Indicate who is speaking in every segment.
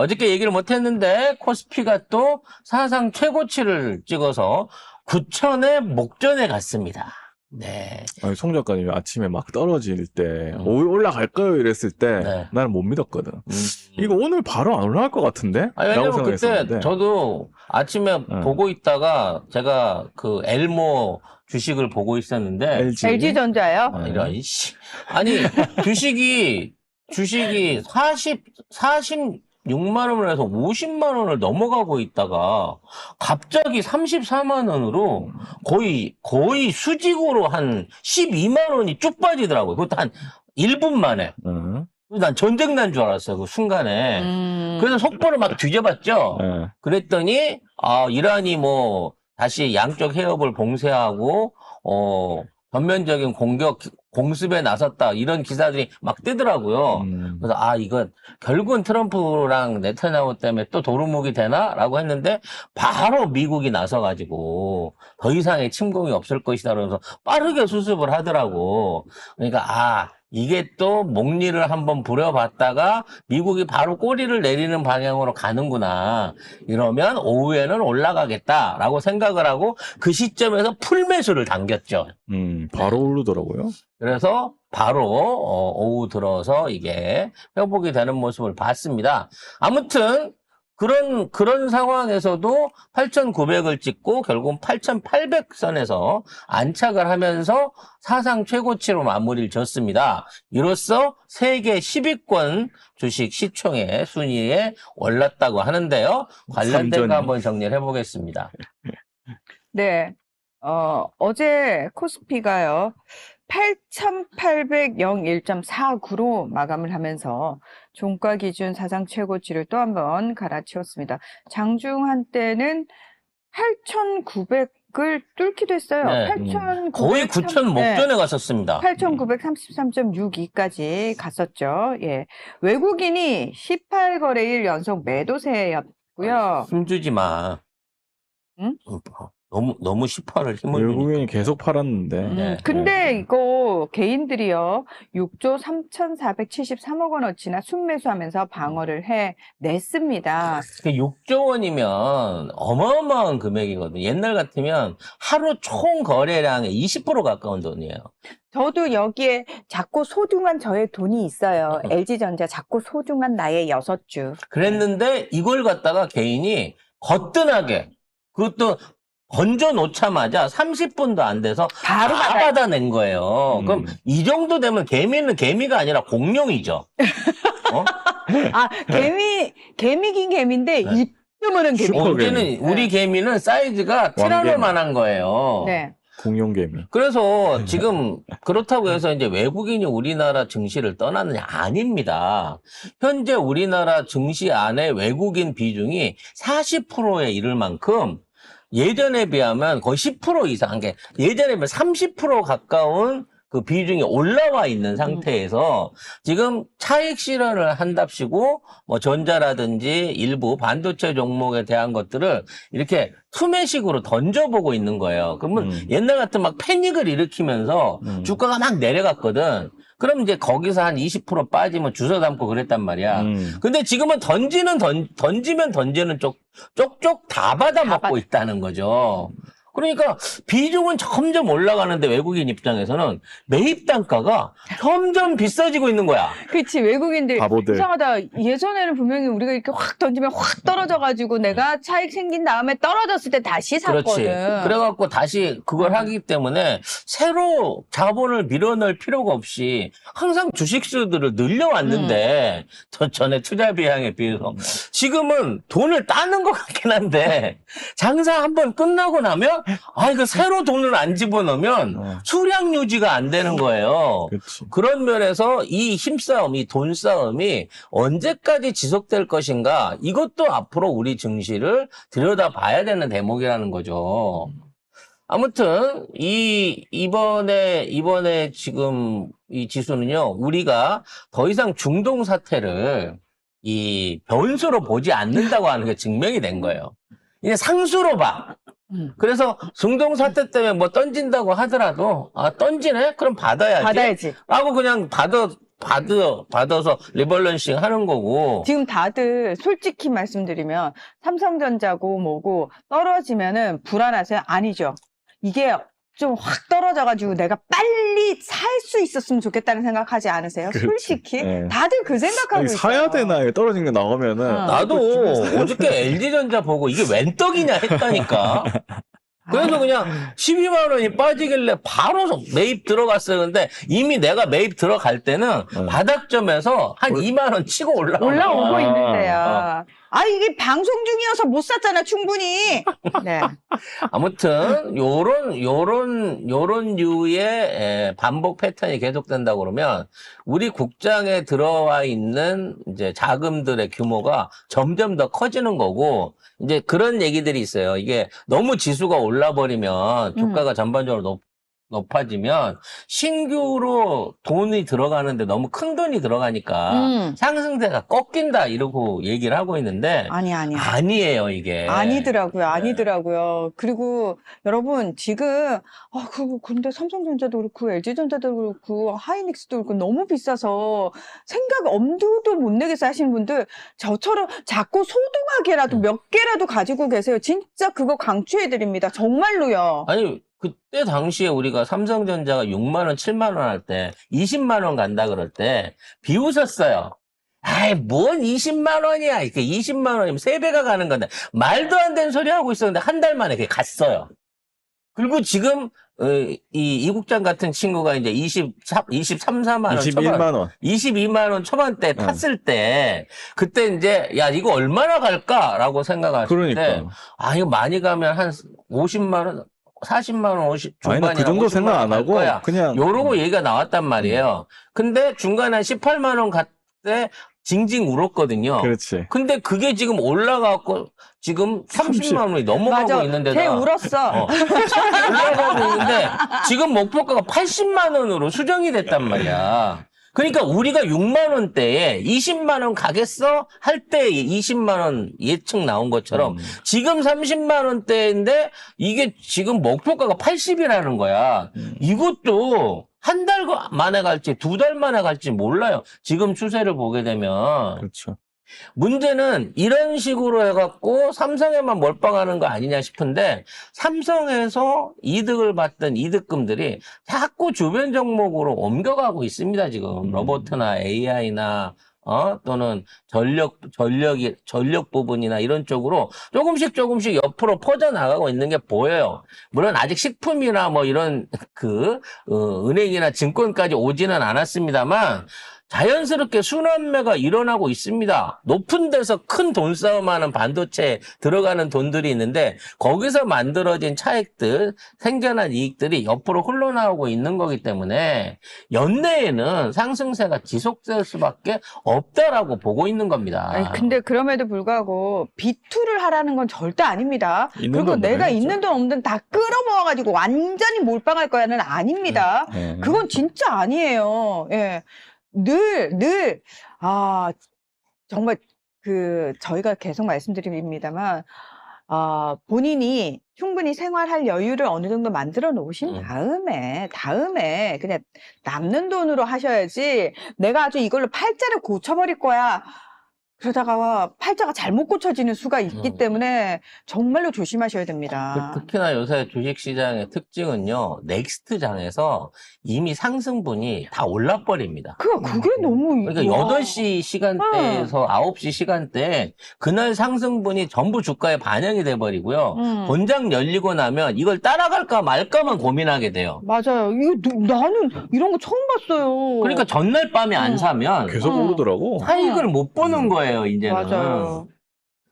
Speaker 1: 어저께 얘기를 못했는데 코스피가 또 사상 최고치를 찍어서 9천의 목전에 갔습니다. 네.
Speaker 2: 아니, 송 작가님이 아침에 막 떨어질 때 올라갈까요? 이랬을 때
Speaker 1: 네.
Speaker 2: 나는 못 믿었거든. 이거 오늘 바로 안 올라갈 것 같은데?
Speaker 1: 아니,
Speaker 2: 라고
Speaker 1: 왜냐면 그때
Speaker 2: 생각했었는데.
Speaker 1: 저도 아침에 보고 있다가 제가 그 엘모 주식을 보고 있었는데
Speaker 3: LG전자요?
Speaker 1: 이런 씨. 아니 주식이 46만 원을 해서 50만 원을 넘어가고 있다가 갑자기 34만 원으로 거의 수직으로 한 12만 원이 쭉 빠지더라고요. 그것도 한 1분 만에. 난 전쟁 난 줄 알았어요. 그 순간에. 그래서 속보를 막 뒤져봤죠. 그랬더니 이란이 뭐 다시 양쪽 해협을 봉쇄하고 전면적인 공습에 나섰다 이런 기사들이 막 뜨더라고요. 그래서 이거 결국은 트럼프랑 네타냐후 때문에 또 도루묵이 되나라고 했는데 바로 미국이 나서가지고 더 이상의 침공이 없을 것이다 그러면서 빠르게 수습을 하더라고. 그러니까 이게 또 목리를 한번 부려봤다가 미국이 바로 꼬리를 내리는 방향으로 가는구나. 이러면 오후에는 올라가겠다라고 생각을 하고 그 시점에서 풀매수를 당겼죠.
Speaker 2: 바로 오르더라고요.
Speaker 1: 그래서 바로 오후 들어서 이게 회복이 되는 모습을 봤습니다. 아무튼 그런 상황에서도 8,900을 찍고 결국은 8,800선에서 안착을 하면서 사상 최고치로 마무리를 졌습니다. 이로써 세계 10위권 주식 시총의 순위에 올랐다고 하는데요. 관련된 거 한번 정리를 해보겠습니다.
Speaker 3: 네. 어제 코스피가요. 8,801.49로 마감을 하면서 종가 기준 사상 최고치를 또 한 번 갈아치웠습니다. 장중 한때는 8,900을 뚫기도 했어요.
Speaker 1: 네.
Speaker 3: 8,900
Speaker 1: 거의 9,000 목전에 갔었습니다.
Speaker 3: 8,933.62까지 갔었죠. 예. 외국인이 18거래일 연속 매도세였고요.
Speaker 1: 힘주지 마.
Speaker 3: 응?
Speaker 1: 너무 18을 힘을
Speaker 2: 외국인이 계속 팔았는데.
Speaker 1: 네.
Speaker 3: 근데 이거 개인들이요. 6조 3,473억 원어치나 순매수하면서 방어를 해냈습니다.
Speaker 1: 6조 원이면 어마어마한 금액이거든요. 옛날 같으면 하루 총 거래량의 20% 가까운 돈이에요.
Speaker 3: 저도 여기에 작고 소중한 저의 돈이 있어요. LG전자 작고 소중한 나의 6주.
Speaker 1: 그랬는데 이걸 갖다가 개인이 거뜬하게 그것도 건져 놓자마자 30분도 안 돼서
Speaker 3: 바로
Speaker 1: 다 받아낸 거예요. 그럼 이 정도 되면 개미는 개미가 아니라 공룡이죠.
Speaker 3: 개미긴 개미인데 입으로는 개미.
Speaker 2: 슈퍼
Speaker 1: 이제는 우리 개미는 사이즈가 티라노만한 거예요.
Speaker 3: 네.
Speaker 2: 공룡개미.
Speaker 1: 그래서 지금 그렇다고 해서 이제 외국인이 우리나라 증시를 떠나느냐? 아닙니다. 현재 우리나라 증시 안에 외국인 비중이 40%에 이를 만큼 예전에 비하면 거의 10% 이상, 예전에 비하면 30% 가까운 그 비중이 올라와 있는 상태에서 지금 차익 실현을 한답시고 뭐 전자라든지 일부 반도체 종목에 대한 것들을 이렇게 투매식으로 던져보고 있는 거예요. 그러면 옛날 같은 막 패닉을 일으키면서 주가가 막 내려갔거든. 그럼 이제 거기서 한 20% 빠지면 주워 담고 그랬단 말이야. 근데 지금은 던지면 던지는 쪽쪽 다 받아먹고 있다는 거죠. 그러니까 비중은 점점 올라가는데 외국인 입장에서는 매입 단가가 점점 비싸지고 있는 거야.
Speaker 3: 그치, 외국인들.
Speaker 2: 바보들.
Speaker 3: 이상하다. 예전에는 분명히 우리가 이렇게 확 던지면 확 떨어져가지고 내가 차익 생긴 다음에 떨어졌을 때 다시 샀거든.
Speaker 1: 그렇지. 그래갖고 다시 그걸 하기 때문에 새로 자본을 밀어넣을 필요가 없이 항상 주식수들을 늘려왔는데 전에 투자 비용에 비해서 지금은 돈을 따는 것 같긴 한데 장사 한번 끝나고 나면 이거 새로 돈을 안 집어넣으면 수량 유지가 안 되는 거예요.
Speaker 2: 그치.
Speaker 1: 그런 면에서 이 힘싸움, 이 돈 싸움이 언제까지 지속될 것인가 이것도 앞으로 우리 증시를 들여다봐야 되는 대목이라는 거죠. 아무튼 이번에 지금 이 지수는요, 우리가 더 이상 중동 사태를 이 변수로 보지 않는다고 하는 게 증명이 된 거예요. 이제 상수로 봐. 그래서 중동 사태 때문에 뭐 던진다고 하더라도 던지네? 그럼 받아야지.
Speaker 3: 받아야지.
Speaker 1: 라고 그냥 받아서 리밸런싱 하는 거고.
Speaker 3: 지금 다들 솔직히 말씀드리면 삼성전자고 뭐고 떨어지면은 불안하세요? 아니죠. 이게 좀 확 떨어져가지고 내가 빨리 살 수 있었으면 좋겠다는 생각하지 않으세요?
Speaker 2: 그렇지.
Speaker 3: 솔직히
Speaker 2: 네.
Speaker 3: 다들 그 생각하고
Speaker 2: 아니, 사야
Speaker 3: 있어요.
Speaker 2: 되나 이거 떨어진 게 나오면은
Speaker 1: 나도 어저께 LG전자 보고 이게 웬 떡이냐 했다니까. 그래서 그냥 12만 원이 빠지길래 바로 매입 들어갔어요. 근데 이미 내가 매입 들어갈 때는 바닥점에서 한 2만 원 치고
Speaker 3: 올라오고
Speaker 2: 아,
Speaker 3: 있는데요. 이게 방송 중이어서 못 샀잖아, 충분히. 네.
Speaker 1: 아무튼 요런 류의 반복 패턴이 계속된다 그러면 우리 국장에 들어와 있는 이제 자금들의 규모가 점점 더 커지는 거고 이제 그런 얘기들이 있어요. 이게 너무 지수가 올라 버리면 주가가 전반적으로 높아지면 신규로 돈이 들어가는데 너무 큰 돈이 들어가니까 상승세가 꺾인다 이러고 얘기를 하고 있는데 아니에요 이게.
Speaker 3: 아니더라고요. 그리고 여러분 지금 근데 삼성전자도 그렇고 LG전자도 그렇고 하이닉스도 그렇고 너무 비싸서 엄두도 못 내겠어 하시는 분들 저처럼 자꾸 소중하게라도 몇 개라도 가지고 계세요. 진짜 그거 강추해드립니다. 정말로요.
Speaker 1: 아니 그때 당시에 우리가 삼성전자가 6만 원, 7만 원 할 때 20만 원 간다 그럴 때 비웃었어요. 뭔 20만 원이야. 이렇게 20만 원이면 3배가 가는 건데 말도 안 되는 소리 하고 있었는데 한 달 만에 그게 갔어요. 그리고 지금 이 국장 같은 친구가 이제 23, 4만 원
Speaker 2: 21만 원.
Speaker 1: 22만 원 초반대 탔을 때 그때 이제 야 이거 얼마나 갈까라고 생각할
Speaker 2: 그러니까.
Speaker 1: 때 이거 많이 가면 한 50만 원 40만 원, 50 중반이나
Speaker 2: 아니, 그 정도
Speaker 1: 50만
Speaker 2: 생각
Speaker 1: 원
Speaker 2: 안
Speaker 1: 갈
Speaker 2: 하고
Speaker 1: 거야.
Speaker 2: 그냥
Speaker 1: 요러고 얘기가 나왔단 말이에요. 근데 중간에 한 18만 원 갔때 징징 울었거든요.
Speaker 2: 그렇지.
Speaker 1: 근데 그게 지금 올라가고 지금 30만 원이 넘어가고
Speaker 3: 맞아.
Speaker 1: 있는데다
Speaker 3: 걔 울었어.
Speaker 1: 올라가고 있는데 지금 목표가가 80만 원으로 수정이 됐단 말이야. 그러니까 우리가 6만 원대에 20만 원 가겠어? 할 때 20만 원 예측 나온 것처럼 지금 30만 원대인데 이게 지금 목표가가 80이라는 거야. 이것도 한 달 만에 갈지 2달 만에 갈지 몰라요. 지금 추세를 보게 되면.
Speaker 2: 그렇죠.
Speaker 1: 문제는 이런 식으로 해갖고 삼성에만 몰빵하는 거 아니냐 싶은데 삼성에서 이득을 받던 이득금들이 자꾸 주변 종목으로 옮겨가고 있습니다. 지금 로봇이나 AI나 또는 전력 부분이나 이런 쪽으로 조금씩 옆으로 퍼져나가고 있는 게 보여요. 물론 아직 식품이나 뭐 이런 은행이나 증권까지 오지는 않았습니다만 자연스럽게 순환매가 일어나고 있습니다. 높은 데서 큰 돈 싸움하는 반도체에 들어가는 돈들이 있는데 거기서 만들어진 차익들, 생겨난 이익들이 옆으로 흘러나오고 있는 거기 때문에 연내에는 상승세가 지속될 수밖에 없다라고 보고 있는 겁니다.
Speaker 3: 근데 그럼에도 불구하고 비투를 하라는 건 절대 아닙니다. 그리고 내가 있는 돈 없는 돈 다 끌어모아가지고 완전히 몰빵할 거야는 아닙니다. 그건 진짜 아니에요. 예. 정말 저희가 계속 말씀드립니다만, 본인이 충분히 생활할 여유를 어느 정도 만들어 놓으신 다음에 그냥 남는 돈으로 하셔야지 내가 아주 이걸로 팔자를 고쳐버릴 거야. 그러다가 팔자가 잘못 고쳐지는 수가 있기 때문에 정말로 조심하셔야 됩니다.
Speaker 1: 특히나 요새 주식시장의 특징은요, 넥스트장에서 이미 상승분이 다 올라버립니다.
Speaker 3: 그게 너무.
Speaker 1: 그러니까 8시 시간대에서 9시 시간대에 그날 상승분이 전부 주가에 반영이 돼버리고요. 본장 열리고 나면 이걸 따라갈까 말까만 고민하게 돼요.
Speaker 3: 맞아요. 나는 이런 거 처음 봤어요.
Speaker 1: 그러니까 전날 밤에 안 사면
Speaker 2: 계속 오르더라고.
Speaker 1: 차익을 못 보는 거예요, 이제는.
Speaker 3: 맞아요.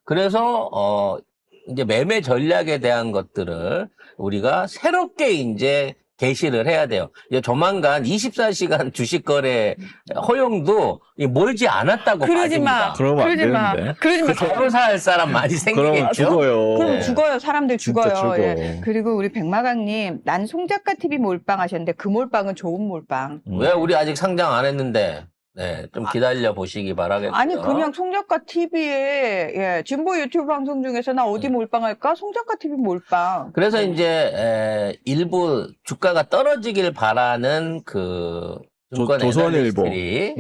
Speaker 1: 그래서 이제 매매 전략에 대한 것들을 우리가 새롭게 이제 개시를 해야 돼요. 이제 조만간 24시간 주식 거래 허용도 멀지 않았다고
Speaker 3: 그러지 마.
Speaker 1: 봐집니다.
Speaker 2: 그러면 안
Speaker 3: 그러지 마.
Speaker 2: 되는데.
Speaker 3: 그러지 마.
Speaker 1: 바로 살 사람 많이
Speaker 2: 그러면
Speaker 1: 생기겠죠?
Speaker 2: 죽어요.
Speaker 3: 그럼 죽어요. 사람들
Speaker 2: 진짜
Speaker 3: 죽어요.
Speaker 2: 죽어.
Speaker 3: 예. 그리고 우리 백마강님, 난 송작가 TV 몰빵 하셨는데 그 몰빵은 좋은 몰빵.
Speaker 1: 왜 우리 아직 상장 안 했는데? 네, 좀 기다려 보시기 바라겠고요.
Speaker 3: 아니 그냥 송작가 TV에 진보 유튜브 방송 중에서 나 어디 몰빵할까? 송작가 TV 몰빵.
Speaker 1: 그래서 이제 일부 주가가 떨어지길 바라는 증권
Speaker 2: 조선일보.
Speaker 1: 애널리스트들이,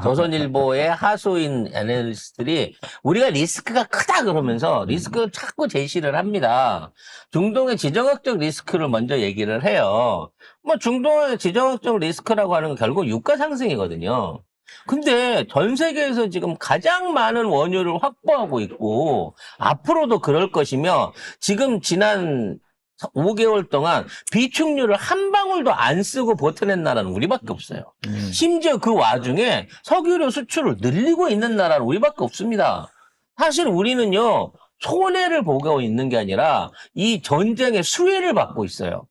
Speaker 1: 조선일보의 하소인 애널리스트들이 우리가 리스크가 크다 그러면서 리스크를 자꾸 제시를 합니다. 중동의 지정학적 리스크를 먼저 얘기를 해요. 뭐 중동의 지정학적 리스크라고 하는 건 결국 유가 상승이거든요. 근데 전 세계에서 지금 가장 많은 원유를 확보하고 있고 앞으로도 그럴 것이며 지금 지난 5개월 동안 비축유를 한 방울도 안 쓰고 버텨낸 나라는 우리밖에 없어요. 심지어 그 와중에 석유류 수출을 늘리고 있는 나라는 우리밖에 없습니다. 사실 우리는요, 손해를 보고 있는 게 아니라 이 전쟁의 수혜를 받고 있어요.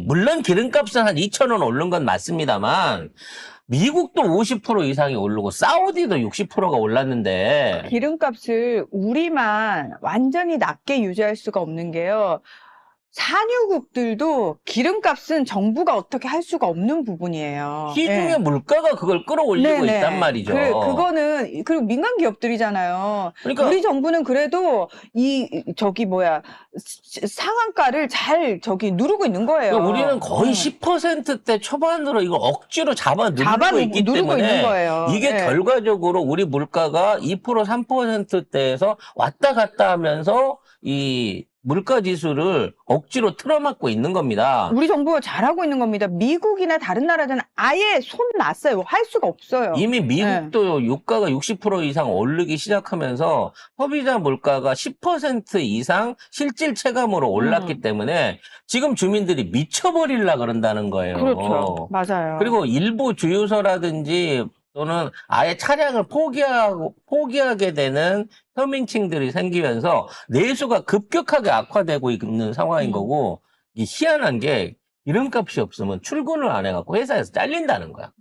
Speaker 1: 물론 기름값은 한 2,000원 오른 건 맞습니다만 미국도 50% 이상이 오르고 사우디도 60%가 올랐는데
Speaker 3: 기름값을 우리만 완전히 낮게 유지할 수가 없는 게요. 산유국들도 기름값은 정부가 어떻게 할 수가 없는 부분이에요.
Speaker 1: 시중의
Speaker 3: 예.
Speaker 1: 물가가 그걸 끌어올리고
Speaker 3: 네네.
Speaker 1: 있단 말이죠.
Speaker 3: 그거는, 그리고 민간 기업들이잖아요.
Speaker 1: 그러니까
Speaker 3: 우리 정부는 그래도 상한가를 잘 누르고 있는 거예요.
Speaker 1: 그러니까 우리는 거의
Speaker 3: 응.
Speaker 1: 10%대 초반으로 이거 억지로 잡아 누르고 있기
Speaker 3: 누르고
Speaker 1: 때문에
Speaker 3: 있는 거예요.
Speaker 1: 이게
Speaker 3: 네.
Speaker 1: 결과적으로 우리 물가가 2% 3%대에서 왔다 갔다 하면서 이 물가 지수를 억지로 틀어막고 있는 겁니다.
Speaker 3: 우리 정부가 잘하고 있는 겁니다. 미국이나 다른 나라들은 아예 손 놨어요. 할 수가 없어요.
Speaker 1: 이미 미국도 유가가 60% 이상 오르기 시작하면서 소비자 물가가 10% 이상 실질 체감으로 올랐기 때문에 지금 주민들이 미쳐버리려 그런다는 거예요.
Speaker 3: 그렇죠. 맞아요.
Speaker 1: 그리고 일부 주유소라든지 또는 아예 차량을 포기하게 되는 서민층들이 생기면서 내수가 급격하게 악화되고 있는 상황인 거고, 이 희한한 게 기름값이 없으면 출근을 안 해갖고 회사에서 잘린다는 거야.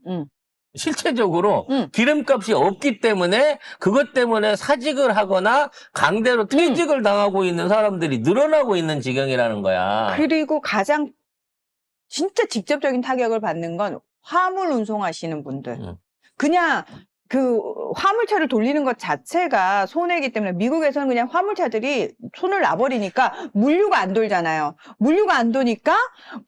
Speaker 1: 실체적으로 기름값이 없기 때문에 그것 때문에 사직을 하거나 강제로 퇴직을 당하고 있는 사람들이 늘어나고 있는 지경이라는 거야.
Speaker 3: 그리고 가장 진짜 직접적인 타격을 받는 건 화물 운송하시는 분들. 그냥 그 화물차를 돌리는 것 자체가 손해이기 때문에 미국에서는 그냥 화물차들이 손을 놔버리니까 물류가 안 돌잖아요. 물류가 안 도니까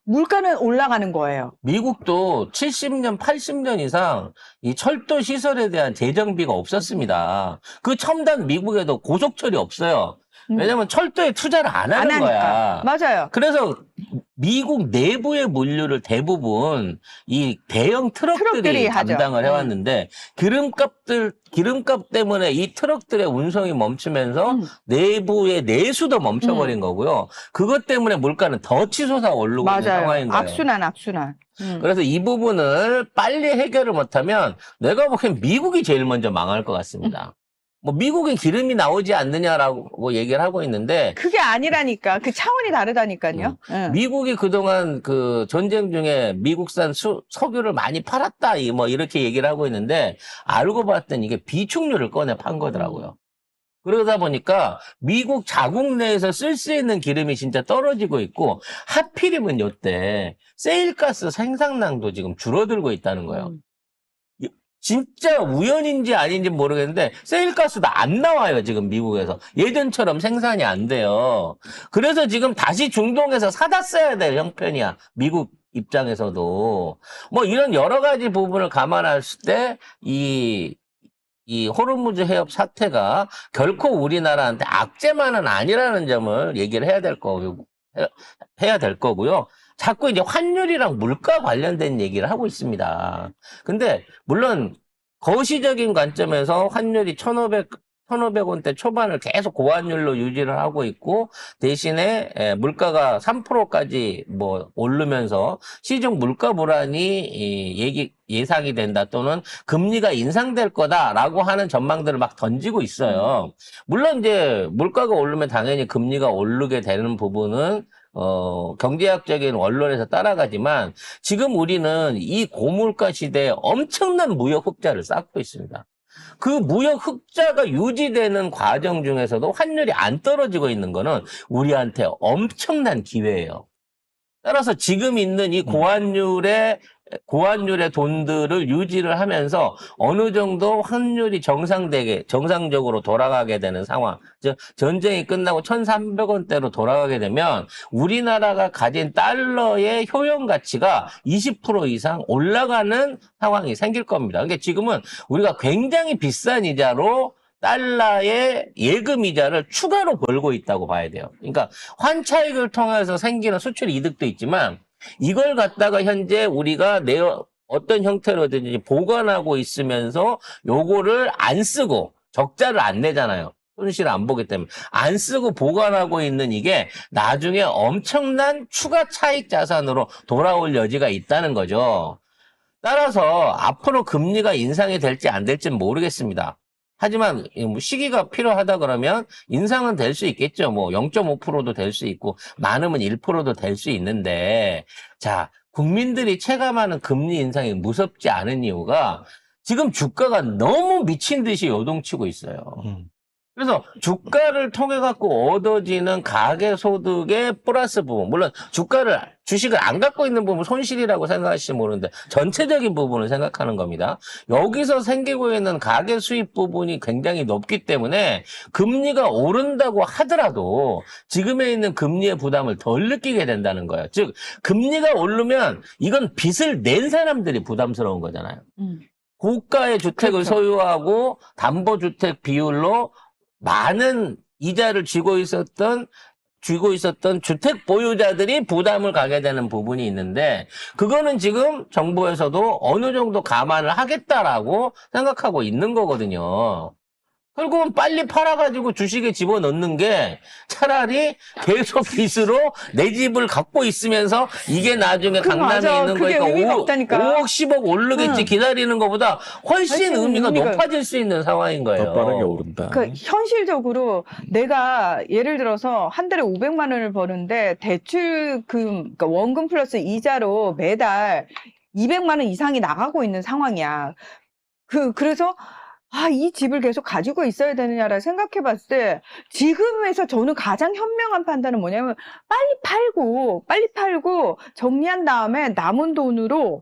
Speaker 3: 물가는 올라가는 거예요.
Speaker 1: 미국도 70년, 80년 이상 이 철도 시설에 대한 재정비가 없었습니다. 그 첨단 미국에도 고속철이 없어요. 왜냐면 철도에 투자를 안 하는
Speaker 3: 안
Speaker 1: 거야.
Speaker 3: 하니까. 맞아요.
Speaker 1: 그래서 미국 내부의 물류를 대부분 이 대형 트럭들이
Speaker 3: 하죠.
Speaker 1: 담당을 해왔는데 기름값 때문에 이 트럭들의 운송이 멈추면서 내부의 내수도 멈춰버린 거고요. 그것 때문에 물가는 더 치솟아 오르고 있는
Speaker 3: 맞아요.
Speaker 1: 상황인 거예요.
Speaker 3: 악순환.
Speaker 1: 그래서 이 부분을 빨리 해결을 못하면 내가 보기엔 미국이 제일 먼저 망할 것 같습니다. 뭐 미국엔 기름이 나오지 않느냐라고 얘기를 하고 있는데
Speaker 3: 그게 아니라니까. 그 차원이 다르다니까요.
Speaker 1: 미국이 그동안 그 전쟁 중에 미국산 석유를 많이 팔았다 뭐 이렇게 얘기를 하고 있는데 알고 봤더니 이게 비축유를 꺼내 판 거더라고요. 그러다 보니까 미국 자국 내에서 쓸 수 있는 기름이 진짜 떨어지고 있고 하필이면 요때 세일가스 생산량도 지금 줄어들고 있다는 거예요. 진짜 우연인지 아닌지 모르겠는데 세일가스도 안 나와요 지금 미국에서. 예전처럼 생산이 안 돼요. 그래서 지금 다시 중동에서 사다 써야 될 형편이야 미국 입장에서도. 뭐 이런 여러 가지 부분을 감안했을 때 이 호르무즈 해협 사태가 결코 우리나라한테 악재만은 아니라는 점을 얘기를 해야 될 거고요. 자꾸 이제 환율이랑 물가 관련된 얘기를 하고 있습니다. 근데 물론 거시적인 관점에서 환율이 1,500원대 초반을 계속 고환율로 유지를 하고 있고 대신에 물가가 3%까지 뭐 오르면서 시중 물가 불안이 예상이 된다 또는 금리가 인상될 거다라고 하는 전망들을 막 던지고 있어요. 물론 이제 물가가 오르면 당연히 금리가 오르게 되는 부분은 경제학적인 원론에서 따라가지만 지금 우리는 이 고물가 시대에 엄청난 무역 흑자를 쌓고 있습니다. 그 무역 흑자가 유지되는 과정 중에서도 환율이 안 떨어지고 있는 거는 우리한테 엄청난 기회예요. 따라서 지금 있는 이 고환율의 고환율의 돈들을 유지를 하면서 어느 정도 환율이 정상적으로 돌아가게 되는 상황. 즉, 전쟁이 끝나고 1,300원대로 돌아가게 되면 우리나라가 가진 달러의 효용 가치가 20% 이상 올라가는 상황이 생길 겁니다. 그러니까 지금은 우리가 굉장히 비싼 이자로 달러의 예금 이자를 추가로 벌고 있다고 봐야 돼요. 그러니까 환차익을 통해서 생기는 수출 이득도 있지만 이걸 갖다가 현재 우리가 어떤 형태로든지 보관하고 있으면서 요거를 안 쓰고 적자를 안 내잖아요. 손실을 안 보기 때문에 안 쓰고 보관하고 있는 이게 나중에 엄청난 추가 차익 자산으로 돌아올 여지가 있다는 거죠. 따라서 앞으로 금리가 인상이 될지 안 될지는 모르겠습니다. 하지만 시기가 필요하다 그러면 인상은 될 수 있겠죠. 뭐 0.5%도 될 수 있고 많으면 1%도 될 수 있는데 자, 국민들이 체감하는 금리 인상이 무섭지 않은 이유가 지금 주가가 너무 미친 듯이 요동치고 있어요. 그래서 주가를 통해 갖고 얻어지는 가계소득의 플러스 부분, 물론 주식을 안 갖고 있는 부분 손실이라고 생각하실지 모르는데 전체적인 부분을 생각하는 겁니다. 여기서 생기고 있는 가계 수입 부분이 굉장히 높기 때문에 금리가 오른다고 하더라도 지금에 있는 금리의 부담을 덜 느끼게 된다는 거예요. 즉 금리가 오르면 이건 빚을 낸 사람들이 부담스러운 거잖아요. 고가의 주택을
Speaker 3: 그렇죠.
Speaker 1: 소유하고 담보주택 비율로 많은 이자를 쥐고 있었던 주택 보유자들이 부담을 가게 되는 부분이 있는데 그거는 지금 정부에서도 어느 정도 감안을 하겠다라고 생각하고 있는 거거든요. 결국은 빨리 팔아가지고 주식에 집어넣는 게 차라리 계속 빚으로 내 집을 갖고 있으면서 이게 나중에 강남에
Speaker 3: 맞아.
Speaker 1: 있는
Speaker 3: 그게
Speaker 1: 거니까
Speaker 3: 의미가 없다니까.
Speaker 1: 5억, 10억 오르겠지
Speaker 3: 응.
Speaker 1: 기다리는 것보다 훨씬 의미가
Speaker 3: 의미가
Speaker 1: 높아질 수 있는 상황인 거예요.
Speaker 2: 더 빠르게 오른다.
Speaker 3: 그 현실적으로 내가 예를 들어서 한 달에 500만 원을 버는데 대출금, 그러니까 원금 플러스 이자로 매달 200만 원 이상이 나가고 있는 상황이야. 그래서 이 집을 계속 가지고 있어야 되느냐를 생각해 봤을 때 지금에서 저는 가장 현명한 판단은 뭐냐면 빨리 팔고 정리한 다음에 남은 돈으로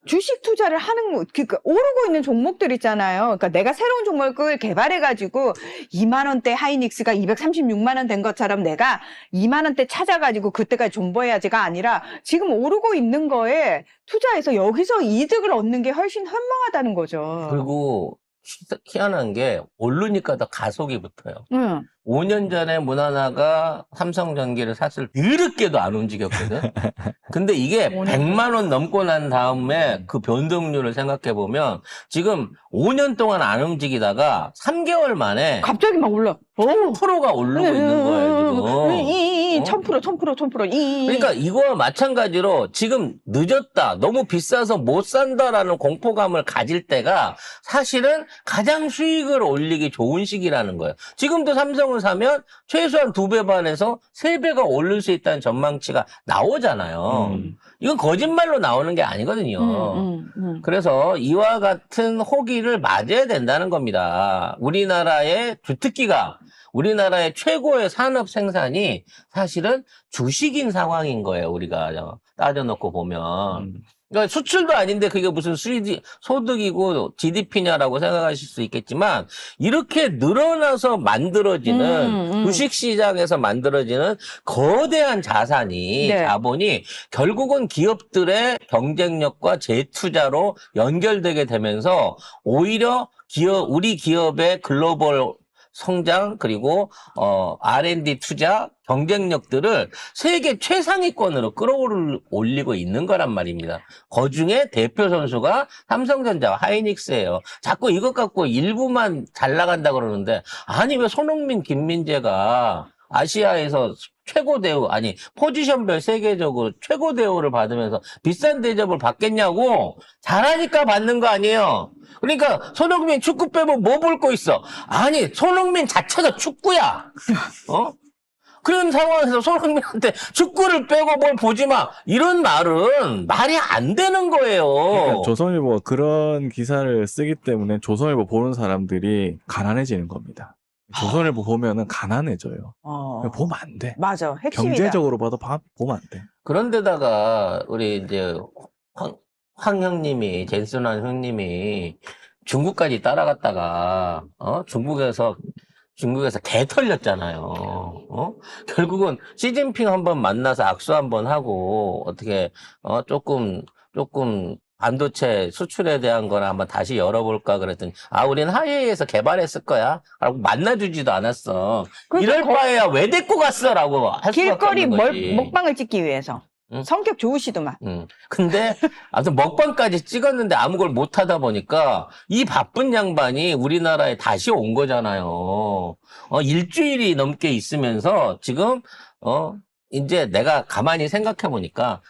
Speaker 3: 주식 투자를 하는 거, 그러니까 오르고 있는 종목들 있잖아요. 그러니까 내가 새로운 종목을 개발해가지고 2만 원대 하이닉스가 236만 원 된 것처럼 내가 2만 원대 찾아가지고 그때까지 존버해야지가 아니라 지금 오르고 있는 거에 투자해서 여기서 이득을 얻는 게 훨씬 현명하다는 거죠.
Speaker 1: 그리고 희한한 게 오르니까 더 가속이 붙어요.
Speaker 3: 응.
Speaker 1: 5년 전에 문하나가 삼성전기를 샀을 때 드럽게도 안 움직였거든. 근데 이게 100만 원 넘고 난 다음에 그 변동률을 생각해 보면 지금 5년 동안 안 움직이다가 3개월 만에
Speaker 3: 갑자기 막 올라.
Speaker 1: 10%가 오르고 있는 거예요, 지금.
Speaker 3: 1000%.
Speaker 1: 그러니까 이거와 마찬가지로 지금 늦었다, 너무 비싸서 못 산다라는 공포감을 가질 때가 사실은 가장 수익을 올리기 좋은 시기라는 거예요. 지금도 삼성을 사면 최소한 2배 반에서 3배가 오를 수 있다는 전망치가 나오잖아요. 이건 거짓말로 나오는 게 아니거든요. 그래서 이와 같은 호기를 맞아야 된다는 겁니다. 우리나라의 주특기가 우리나라의 최고의 산업 생산이 사실은 주식인 상황인 거예요. 우리가 따져놓고 보면. 그러니까 수출도 아닌데 그게 무슨 소득이고 GDP냐라고 생각하실 수 있겠지만 이렇게 늘어나서 만들어지는 주식시장에서 만들어지는 거대한 자산이
Speaker 3: 네.
Speaker 1: 자본이 결국은 기업들의 경쟁력과 재투자로 연결되게 되면서 오히려 우리 기업의 글로벌 성장 그리고 R&D 투자 경쟁력들을 세계 최상위권으로 끌어올리고 있는 거란 말입니다. 그중에 대표 선수가 삼성전자와 하이닉스예요. 자꾸 이것 갖고 일부만 잘 나간다 그러는데 아니 왜 손흥민, 김민재가 아시아에서 최고 대우, 아니 포지션별 세계적으로 최고 대우를 받으면서 비싼 대접을 받겠냐고. 잘하니까 받는 거 아니에요. 그러니까 손흥민 축구 빼면 뭐 볼 거 있어. 아니 손흥민 자체가 축구야. 그런 상황에서 손흥민한테 축구를 빼고 뭘 보지 마. 이런 말은 말이 안 되는 거예요.
Speaker 2: 그러니까 조선일보가 그런 기사를 쓰기 때문에 조선일보 보는 사람들이 가난해지는 겁니다. 조선일보 보면은 가난해져요. 보면 안 돼.
Speaker 3: 맞아. 핵심이다.
Speaker 2: 경제적으로 봐도 보면 안 돼.
Speaker 1: 그런데다가 우리 이제 황 형님이, 젠슨환 형님이 중국까지 따라갔다가, 중국에서 개 털렸잖아요. 결국은 시진핑 한번 만나서 악수 한번 하고, 어떻게, 조금 반도체 수출에 대한 거나 한번 다시 열어볼까 그랬더니, 우린 화해해서 개발했을 거야. 라고 만나주지도 않았어.
Speaker 3: 그러니까
Speaker 1: 이럴 바에야 왜 데리고 갔어? 라고 할 수밖에
Speaker 3: 길거리
Speaker 1: 없는 거지.
Speaker 3: 먹방을 찍기 위해서.
Speaker 1: 응?
Speaker 3: 성격 좋으시더만.
Speaker 1: 근데, 아무튼 먹방까지 찍었는데 아무 걸 못 하다 보니까 이 바쁜 양반이 우리나라에 다시 온 거잖아요. 일주일이 넘게 있으면서 지금, 이제 내가 가만히 생각해 보니까,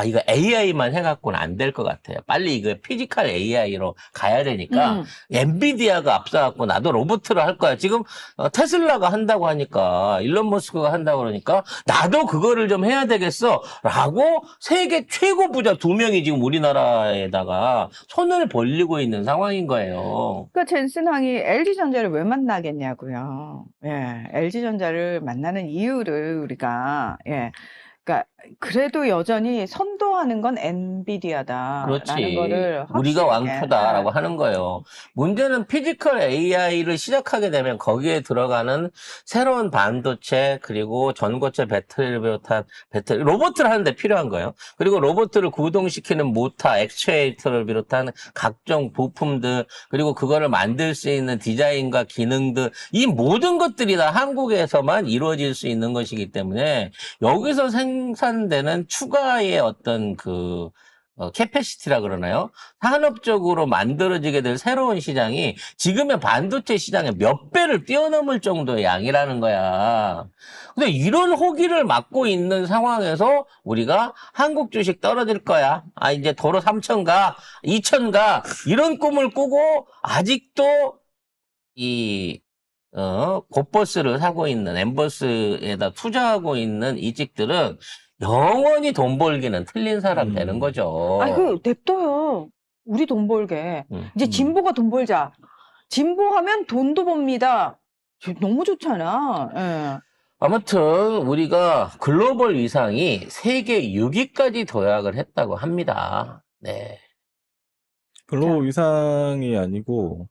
Speaker 1: 이거 AI만 해갖고는 안 될 것 같아요. 빨리 이거 피지컬 AI로 가야 되니까, 엔비디아가 앞서갖고 나도 로봇을 할 거야. 지금, 테슬라가 한다고 하니까, 일론 머스크가 한다고 그러니까, 나도 그거를 좀 해야 되겠어. 라고 세계 최고 부자 2명이 지금 우리나라에다가 손을 벌리고 있는 상황인 거예요.
Speaker 3: 그러니까 젠슨항이 LG전자를 왜 만나겠냐고요. 예, LG전자를 만나는 이유를 우리가 그러니까 그래도 여전히 선도하는 건 엔비디아다라는
Speaker 1: 그렇지.
Speaker 3: 거를
Speaker 1: 우리가
Speaker 3: 확실하게.
Speaker 1: 왕표다라고 하는 거예요. 문제는 피지컬 AI를 시작하게 되면 거기에 들어가는 새로운 반도체 그리고 전고체 배터리를 비롯한 로봇을 하는데 필요한 거예요. 그리고 로봇을 구동시키는 모터, 액추에이터를 비롯한 각종 부품들 그리고 그거를 만들 수 있는 디자인과 기능들 이 모든 것들이 다 한국에서만 이루어질 수 있는 것이기 때문에 여기서 생산되는 추가의 어떤 캐패시티라 그러나요? 산업적으로 만들어지게 될 새로운 시장이 지금의 반도체 시장의 몇 배를 뛰어넘을 정도의 양이라는 거야. 근데 이런 호기를 맞고 있는 상황에서 우리가 한국 주식 떨어질 거야. 이제 도로 3천 가, 2천 가, 이런 꿈을 꾸고 아직도 곧버스를 사고 있는 엠버스에다 투자하고 있는 이직들은 영원히 돈 벌기는 틀린 사람 되는 거죠.
Speaker 3: 냅둬요. 우리 돈 벌게. 이제
Speaker 2: 음.
Speaker 3: 진보가 돈 벌자. 진보하면 돈도 법니다. 너무 좋잖아. 예.
Speaker 1: 아무튼 우리가 글로벌 위상이 세계 6위까지 도약을 했다고 합니다. 네.
Speaker 2: 글로벌 위상이 아니고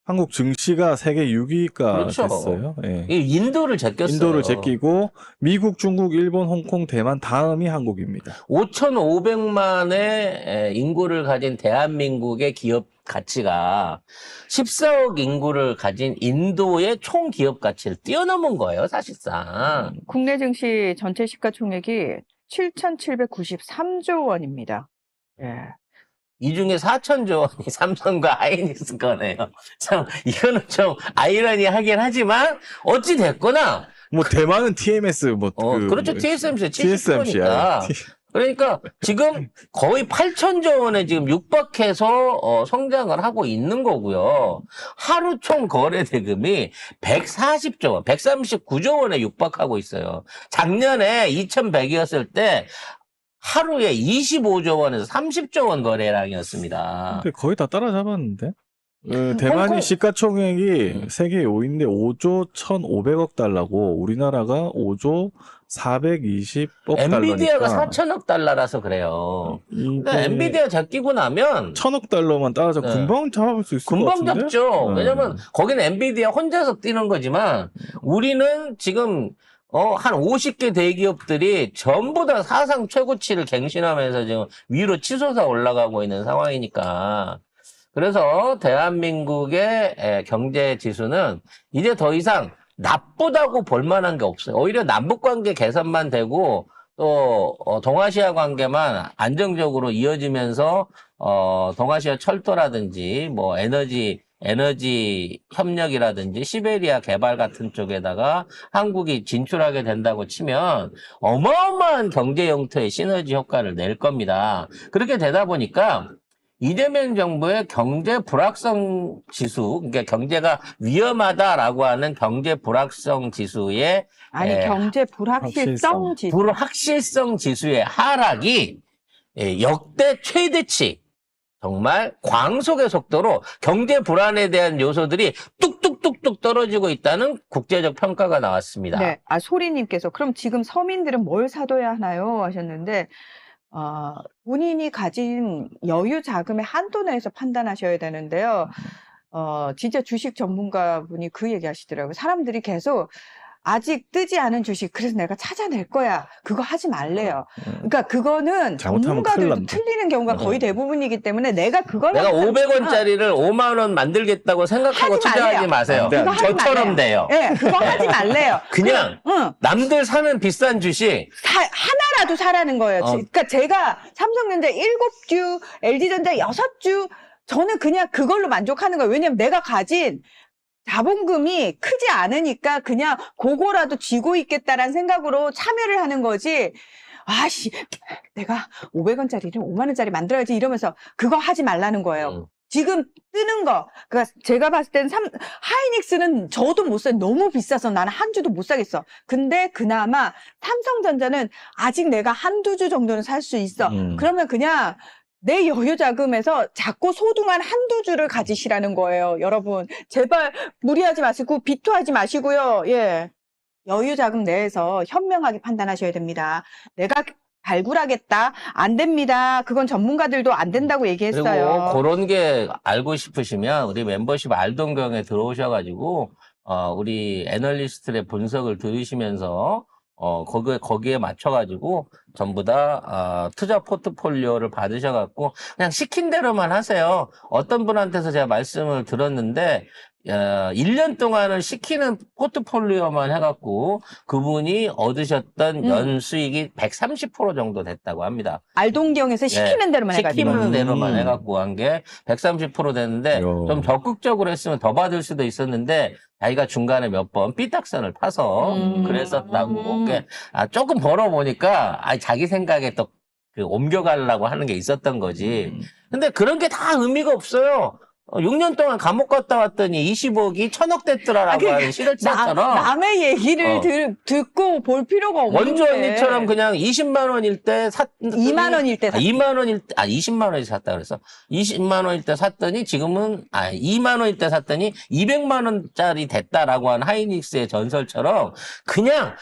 Speaker 2: 한국 증시가 세계 6위가
Speaker 1: 그렇죠.
Speaker 2: 됐어요. 예.
Speaker 1: 이 인도를 제꼈어요.
Speaker 2: 인도를 제끼고 미국, 중국, 일본, 홍콩, 대만 다음이 한국입니다.
Speaker 1: 5,500만의 인구를 가진 대한민국의 기업 가치가 14억 인구를 가진 인도의 총 기업 가치를 뛰어넘은 거예요, 사실상.
Speaker 3: 국내 증시 전체 시가총액이 7,793조 원입니다. 예.
Speaker 1: 이 중에 4천조 원이 삼성과 하이닉스 거네요. 참, 이거는 좀 아이러니하긴 하지만, 어찌됐거나,
Speaker 2: 대만은 TMS,
Speaker 1: 그렇죠. TSMC
Speaker 2: TSMC
Speaker 1: 70%니까. 그러니까 지금 거의 8천조 원에 지금 육박해서 성장을 하고 있는 거고요. 하루 총 거래 대금이 140조 원, 139조 원에 육박하고 있어요. 작년에 2,100이었을 때 하루에 25조 원에서 30조 원 거래량이었습니다.
Speaker 2: 근데 거의 다 따라잡았는데? 대만이 시가총액이 세계 5위인데 5조 1,500억 달러고 우리나라가 5조 420억 달러니까
Speaker 1: 엔비디아가 4천억 달러라서 그래요. 근데 엔비디아 제끼고 나면
Speaker 2: 1,000억 달러만 따라잡고 금방 잡을 수 있을 것
Speaker 1: 금방
Speaker 2: 같은데?
Speaker 1: 잡죠. 왜냐면 거기는 엔비디아 혼자서 뛰는 거지만 우리는 지금 한 50개 대기업들이 전부 다 사상 최고치를 갱신하면서 지금 위로 치솟아 올라가고 있는 상황이니까. 그래서 대한민국의 경제 지수는 이제 더 이상 나쁘다고 볼 만한 게 없어요. 오히려 남북관계 개선만 되고 또 동아시아 관계만 안정적으로 이어지면서 동아시아 철도라든지 뭐 에너지 협력이라든지 시베리아 개발 같은 쪽에다가 한국이 진출하게 된다고 치면 어마어마한 경제 영토의 시너지 효과를 낼 겁니다. 그렇게 되다 보니까 이재명 정부의 경제 불확성 지수, 그러니까 경제가 위험하다라고 하는 경제 불확성 지수의
Speaker 3: 경제 불확실성 지수.
Speaker 1: 불확실성 지수의 하락이 역대 최대치 정말 광속의 속도로 경제 불안에 대한 요소들이 뚝뚝뚝뚝 떨어지고 있다는 국제적 평가가 나왔습니다.
Speaker 3: 네, 소리님께서 그럼 지금 서민들은 뭘 사둬야 하나요? 하셨는데 본인이 가진 여유 자금의 한도 내에서 판단하셔야 되는데요. 진짜 주식 전문가분이 그 얘기 하시더라고요. 사람들이 계속 아직 뜨지 않은 주식, 그래서 내가 찾아낼 거야. 그거 하지 말래요. 그러니까 그거는
Speaker 2: 잘못하면 큰일
Speaker 3: 전문가들도
Speaker 2: 납니다.
Speaker 3: 틀리는 경우가 거의 대부분이기 때문에 내가 그걸
Speaker 1: 내가
Speaker 3: 하면
Speaker 1: 500원짜리를 5만 원 만들겠다고 생각하고
Speaker 3: 하지
Speaker 1: 투자하지
Speaker 3: 말래요.
Speaker 1: 마세요.
Speaker 2: 그거
Speaker 3: 하지
Speaker 1: 저처럼
Speaker 3: 말래요.
Speaker 1: 돼요.
Speaker 3: 예, 그거 하지 말래요.
Speaker 1: 그냥
Speaker 3: 응.
Speaker 1: 남들 사는 비싼 주식
Speaker 3: 하나라도 사라는 거예요. 그러니까 제가 삼성전자 7주, LG전자 6주, 저는 그냥 그걸로 만족하는 거예요. 왜냐면 내가 가진 자본금이 크지 않으니까 그냥 그거라도 쥐고 있겠다라는 생각으로 참여를 하는 거지. 아씨, 내가 500원짜리를 5만 원짜리 만들어야지 이러면서 그거 하지 말라는 거예요. 지금 뜨는 거, 그러니까 제가 봤을 때는 하이닉스는 저도 못 사요. 너무 비싸서 나는 한 주도 못 사겠어. 근데 그나마 삼성전자는 아직 내가 한두 주 정도는 살 수 있어. 그러면 그냥 내 여유 자금에서 작고 소중한 한두 주를 가지시라는 거예요. 여러분, 제발 무리하지 마시고 비토하지 마시고요. 예. 여유 자금 내에서 현명하게 판단하셔야 됩니다. 내가 발굴하겠다. 안 됩니다. 그건 전문가들도 안 된다고 얘기했어요.
Speaker 1: 그리고 그런 게 알고 싶으시면 우리 멤버십 알동경에 들어오셔가지고 우리 애널리스트의 분석을 들으시면서 거기에 맞춰가지고 전부 다 투자 포트폴리오를 받으셔갖고 그냥 시킨 대로만 하세요. 어떤 분한테서 제가 말씀을 들었는데 1년 동안은 시키는 포트폴리오만 해갖고 그분이 얻으셨던 연수익이 130% 정도 됐다고 합니다.
Speaker 3: 알동경에서 시키는 대로만 해가지고.
Speaker 1: 시키는 대로만 해갖고 한 게 130% 됐는데 좀 적극적으로 했으면 더 받을 수도 있었는데 자기가 중간에 몇 번 삐딱선을 타서 그랬었다고. 조금 벌어보니까 자기 생각에 또 옮겨가려고 하는 게 있었던 거지. 근데 그런 게 다 의미가 없어요. 6년 동안 감옥 갔다 왔더니 20억이 1000억 됐더라라고 하는 시럴차처럼
Speaker 3: 남의 얘기를 듣고 볼 필요가 없는데.
Speaker 1: 원주 언니처럼 그냥 20만 원일 때
Speaker 3: 2만 원일 때
Speaker 1: 2만 원일 때 20만 원에 샀다 그래서 20만 원일 때 샀더니 지금은 2만 원일 때 샀더니 200만 원짜리 됐다라고 한 하이닉스의 전설처럼 그냥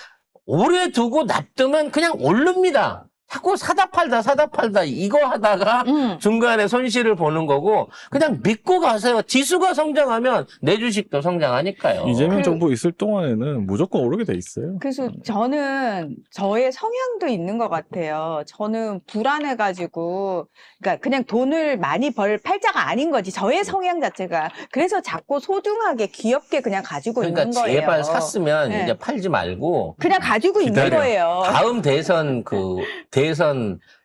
Speaker 1: 오래 두고 놔두면 그냥 오릅니다. 자꾸 사다 팔다 이거 하다가 중간에 손실을 보는 거고 그냥 믿고 가세요. 지수가 성장하면 내 주식도 성장하니까요.
Speaker 2: 이재명 정부 있을 동안에는 무조건 오르게 돼 있어요.
Speaker 3: 그래서 저는 저의 성향도 있는 것 같아요. 저는 불안해가지고 그러니까 그냥 돈을 많이 벌 팔자가 아닌 거지. 저의 성향 자체가. 그래서 자꾸 소중하게 귀엽게 그냥 가지고
Speaker 1: 그러니까
Speaker 3: 있는 거예요.
Speaker 1: 제발 샀으면
Speaker 3: 네.
Speaker 1: 이제 팔지 말고
Speaker 3: 그냥 가지고 있는
Speaker 2: 기다려.
Speaker 3: 거예요.
Speaker 1: 다음 대선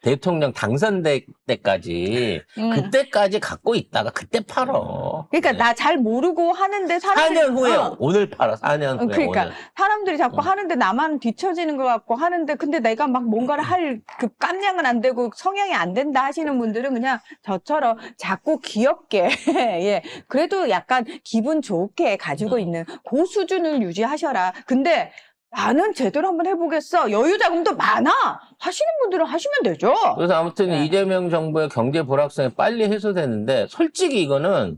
Speaker 1: 대통령 당선될 때까지 그때까지 갖고 있다가 그때 팔어.
Speaker 3: 그러니까 나 잘 모르고 하는데 사람들이
Speaker 1: 4년 후에 오늘 팔아. 4년 후에
Speaker 3: 그러니까
Speaker 1: 오늘.
Speaker 3: 사람들이 자꾸 하는데 나만 뒤처지는 것 같고 하는데 근데 내가 막 뭔가를 할 그 깜냥은 안 되고 성향이 안 된다 하시는 분들은 그냥 저처럼 자꾸 귀엽게 예 그래도 약간 기분 좋게 가지고 있는 그 수준을 유지하셔라. 근데 나는 제대로 한번 해보겠어. 여유 자금도 많아. 하시는 분들은 하시면 되죠.
Speaker 1: 그래서 아무튼
Speaker 3: 네.
Speaker 1: 이재명 정부의 경제 불확성이 빨리 해소되는데 솔직히 이거는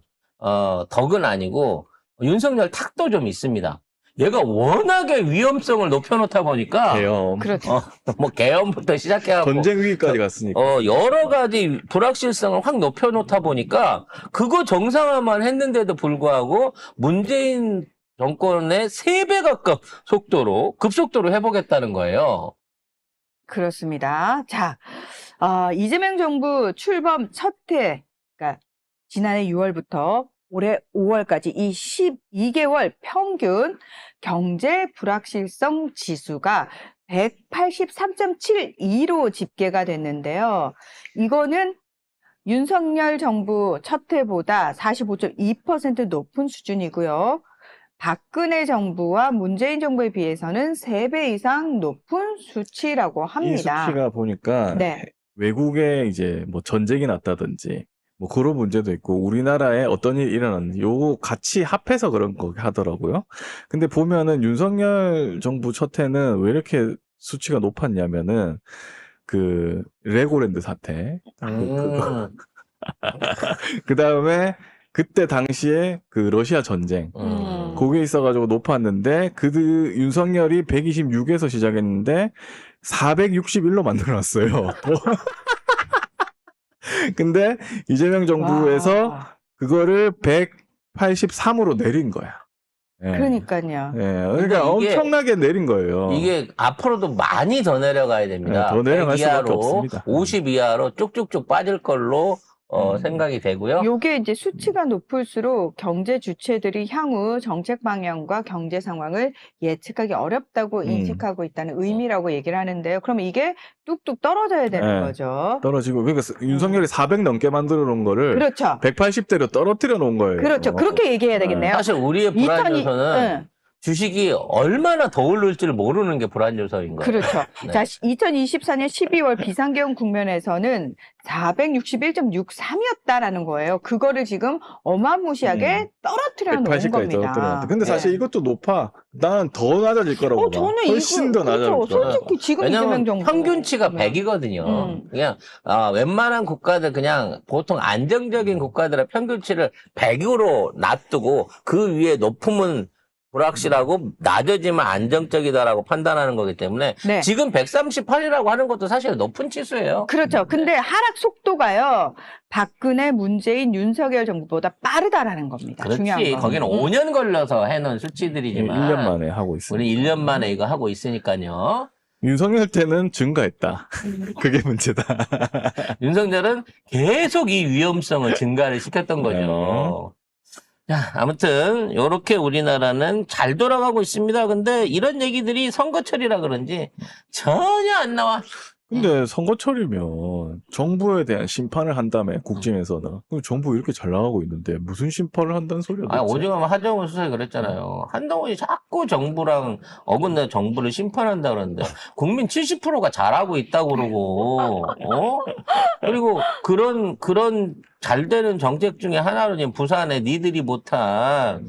Speaker 1: 덕은 아니고 윤석열 탁도 좀 있습니다. 얘가 워낙에 위험성을 높여놓다 보니까
Speaker 2: 계엄.
Speaker 3: 그렇죠.
Speaker 1: 뭐 계엄부터 시작해갖고
Speaker 2: 전쟁 위기까지 갔으니까.
Speaker 1: 여러 가지 불확실성을 확 높여놓다 보니까 그거 정상화만 했는데도 불구하고 문재인 정권의 3배 가까운 급속도로 해보겠다는 거예요.
Speaker 3: 그렇습니다. 자, 이재명 정부 출범 첫 해, 그러니까 지난해 6월부터 올해 5월까지 이 12개월 평균 경제 불확실성 지수가 183.72로 집계가 됐는데요. 이거는 윤석열 정부 첫 해보다 45.2% 높은 수준이고요. 박근혜 정부와 문재인 정부에 비해서는 3배 이상 높은 수치라고
Speaker 2: 이
Speaker 3: 합니다.
Speaker 2: 수치가 보니까
Speaker 3: 네.
Speaker 2: 외국에 이제 뭐 전쟁이 났다든지 뭐 그런 문제도 있고 우리나라에 어떤 일이 일어났는지 요거 같이 합해서 그런 거 하더라고요. 근데 보면은 윤석열 정부 첫 해는 왜 이렇게 수치가 높았냐면은 그 레고랜드 사태, 그 다음에 그때 당시에 그 러시아 전쟁 거기에 있어가지고 높았는데 윤석열이 126에서 시작했는데 461로 만들어놨어요. 근데 이재명 정부에서
Speaker 3: 와.
Speaker 2: 그거를 183으로 내린 거야. 예.
Speaker 3: 그러니까요.
Speaker 2: 예,
Speaker 1: 근데
Speaker 2: 그러니까
Speaker 1: 이게-
Speaker 2: 엄청나게 내린 거예요.
Speaker 1: 이게 앞으로도 많이 더 내려가야 됩니다.
Speaker 2: 네, 더 내려갈
Speaker 1: 100
Speaker 2: 수밖에
Speaker 1: 이하로,
Speaker 2: 없습니다.
Speaker 1: 50 이하로 쭉쭉쭉 빠질 걸로 생각이 되고요.
Speaker 3: 요게 이제 수치가 높을수록 경제 주체들이 향후 정책 방향과 경제 상황을 예측하기 어렵다고 인식하고 있다는 의미라고 얘기를 하는데요. 그럼 이게 뚝뚝 떨어져야 되는
Speaker 2: 네.
Speaker 3: 거죠.
Speaker 2: 떨어지고 그러니까 윤석열이 400 넘게 만들어 놓은 거를
Speaker 3: 그렇죠.
Speaker 2: 180대로 떨어뜨려 놓은 거예요.
Speaker 3: 그렇죠. 그렇게 얘기해야 되겠네요.
Speaker 1: 사실 우리의 불안
Speaker 3: 2002
Speaker 1: 요소는
Speaker 3: 네.
Speaker 1: 주식이 얼마나 더 오를지를 모르는 게 불안 요소인 거예요.
Speaker 3: 그렇죠.
Speaker 1: 네.
Speaker 3: 자, 2024년 12월 비상계엄 국면에서는 461.63이었다라는 거예요. 그거를 지금 어마무시하게 떨어뜨려 놓은
Speaker 2: 180까지
Speaker 3: 겁니다.
Speaker 2: 떨어뜨려. 근데 사실
Speaker 3: 네.
Speaker 2: 이것도 높아. 나는 더 낮아질 거라고 봐.
Speaker 3: 저는
Speaker 2: 훨씬 더 낮아질
Speaker 3: 그렇죠.
Speaker 2: 거야.
Speaker 3: 솔직히 지금 이재명
Speaker 1: 왜냐면
Speaker 3: 정부
Speaker 1: 평균치가 100이거든요. 그냥 웬만한 국가들 그냥 보통 안정적인 국가들의 평균치를 100으로 놔두고 그 위에 높음은 불확실하고 낮아지면 안정적이다라고 판단하는 거기 때문에
Speaker 3: 네.
Speaker 1: 지금 138이라고 하는 것도 사실 높은 치수예요.
Speaker 3: 그렇죠. 근데 하락 속도가요. 박근혜, 문재인, 윤석열 정부보다 빠르다라는 겁니다. 중요한
Speaker 1: 그렇지.
Speaker 3: 건.
Speaker 1: 거기는 5년 걸려서 해놓은 수치들이지만
Speaker 2: 1년 만에 하고 있어요.
Speaker 1: 우리 1년 만에 이거 하고 있으니까요.
Speaker 2: 윤석열 때는 증가했다. 그게 문제다.
Speaker 1: 윤석열은 계속 이 위험성을 증가를 시켰던 거죠. 자, 아무튼 요렇게 우리나라는 잘 돌아가고 있습니다. 근데 이런 얘기들이 선거철이라 그런지 전혀 안 나와.
Speaker 2: 근데 선거철이면 정부에 대한 심판을 한다며 국정에서는. 그럼 정부 이렇게 잘 나가고 있는데 무슨 심판을 한다는 소리야
Speaker 1: 아,
Speaker 2: 도대체?
Speaker 1: 오죽하면 하정우 수석이 그랬잖아요. 한동훈이 자꾸 정부랑 어긋나 정부를 심판한다 그러는데 국민 70%가 잘하고 있다고 그러고, 그리고 그런 잘 되는 정책 중에 하나로 지금 부산에 니들이 못한,